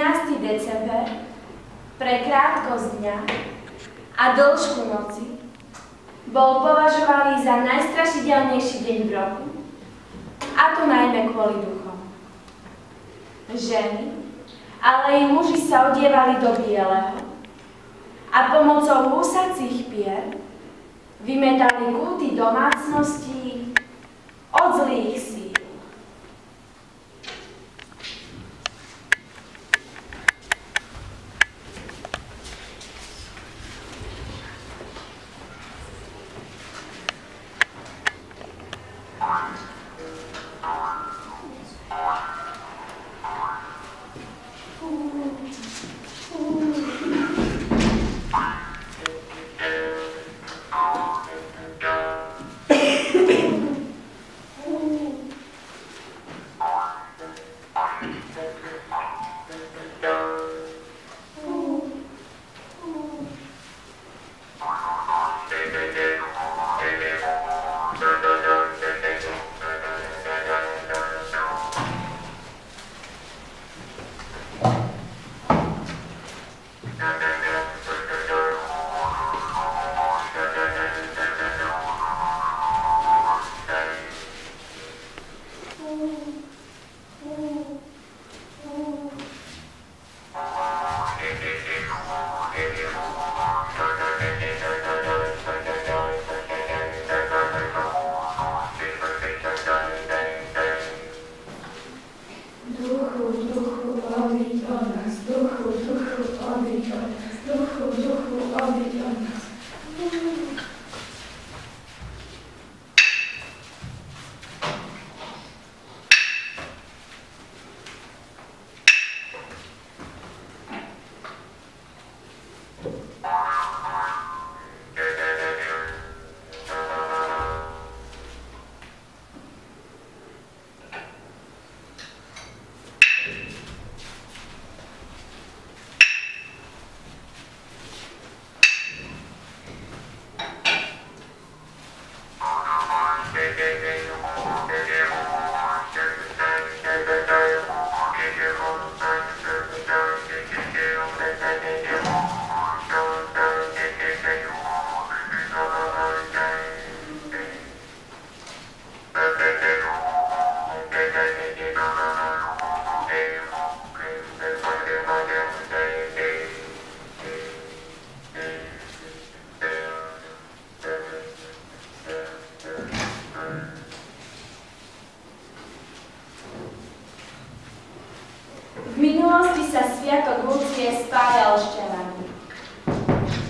13. december pre krátkosť dňa a dĺžku noci bol považovaný za najstrašidelnejší deň v roku, a to najmä kvôli duchom. Ženy, ale i muži sa odievali do bieleho a pomocou húsacích pier vymetali kúty domácností od zlých síl.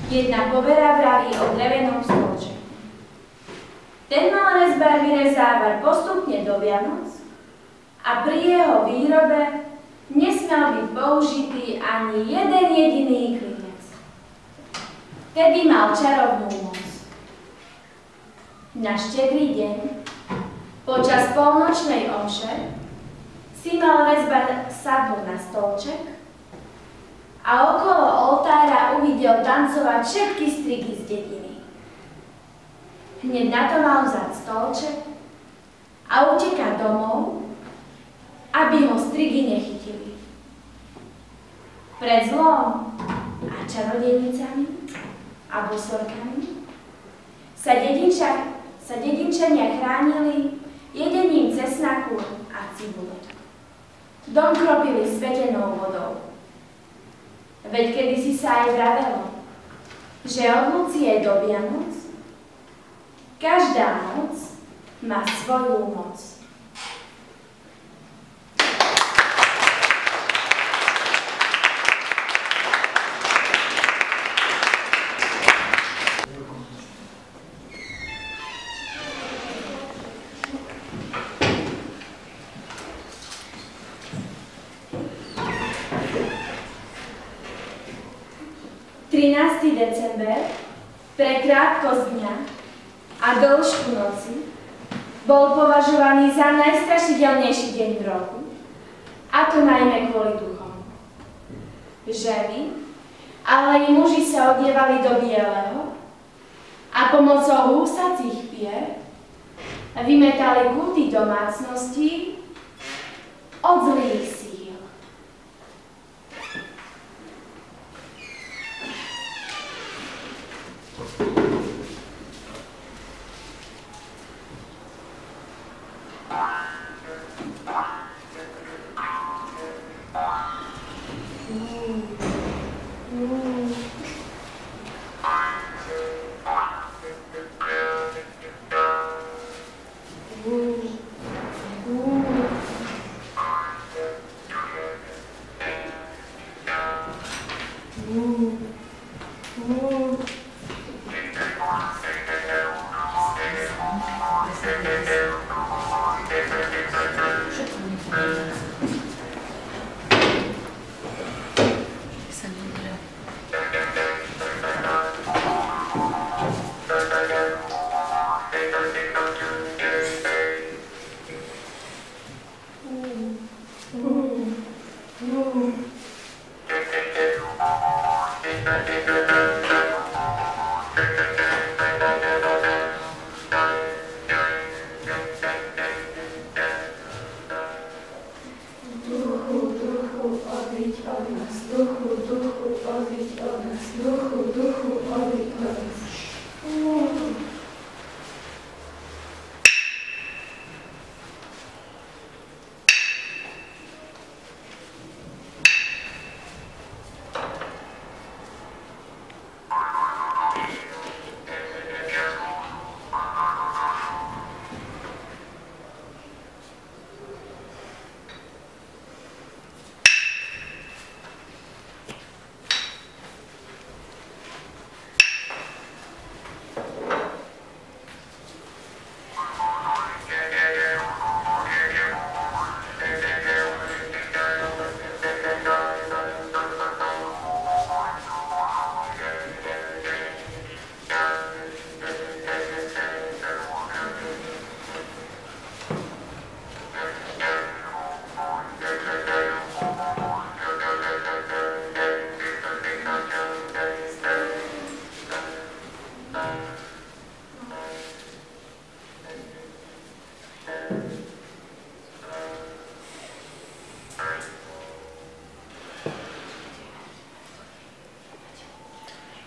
Jedna povera vraví o drevenom stolčeku. Ten mal rezbár vyrezávať postupne do Vianoc a pri jeho výrobe nesmel byť použitý ani jeden jediný klinec. Tedy mal čarovnú moc. Na Štedrý deň, počas polnočnej omše, si mal rezbár sadnúť na stolček a okolo oltára uvidel tancovať všetky strigy z dediny. Hneď na to mal vzať stolček a utekať domov, aby ho strigy nechytili. Pred zlom a čarodejnicami a bosorkami sa dedinčania chránili jedením cesnaku a cibule. Dom kropili svetenou vodou. Veď kedysi sa aj vravelo, že od Lucie do Vianoc každá noc má svoju moc. December pre krátkosť dňa a dĺžku noci bol považovaný za najstrašidelnejší deň v roku, a to najmä kvôli duchom. Ženy, ale i muži sa odievali do bieleho a pomocou húsacích pier vymetali kúty domácností od zlých síl.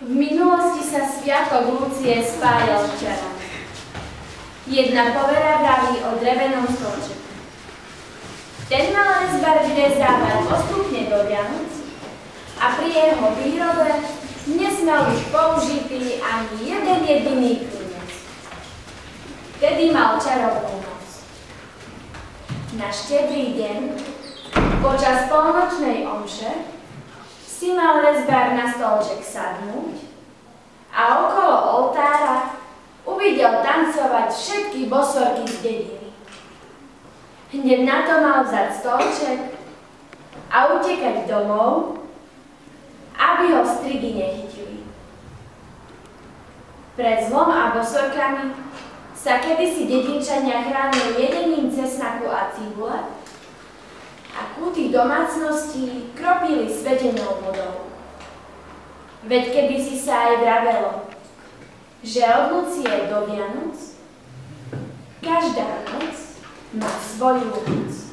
V minulosti sa sviatok Lucie spájal včera. Jedna povera vraví o drevenom stolčeku. Ten mal rezbar vyrezávať postupne do Vianoc a pri jeho výrobe nesmel byť použitý ani jeden jediný klinec. Vtedy mal čarovnú moc. Na štedrý deň, počas polnočnej omše, si mal rezbár na stolček sadnúť a okolo oltára uvidel tancovať všetky bosorky z dediny. Hneď na to mal vzať stolček a utekať domov, aby ho strigy nechytili. Pred zlom a bosorkami sa kedysi dedinčania chránili jedením cesnaku a cibule a kúty domácností kropili svetenou vodou. Veď kedysi sa aj vravelo, že od Lucie do Vianoc každá noc má svoju noc.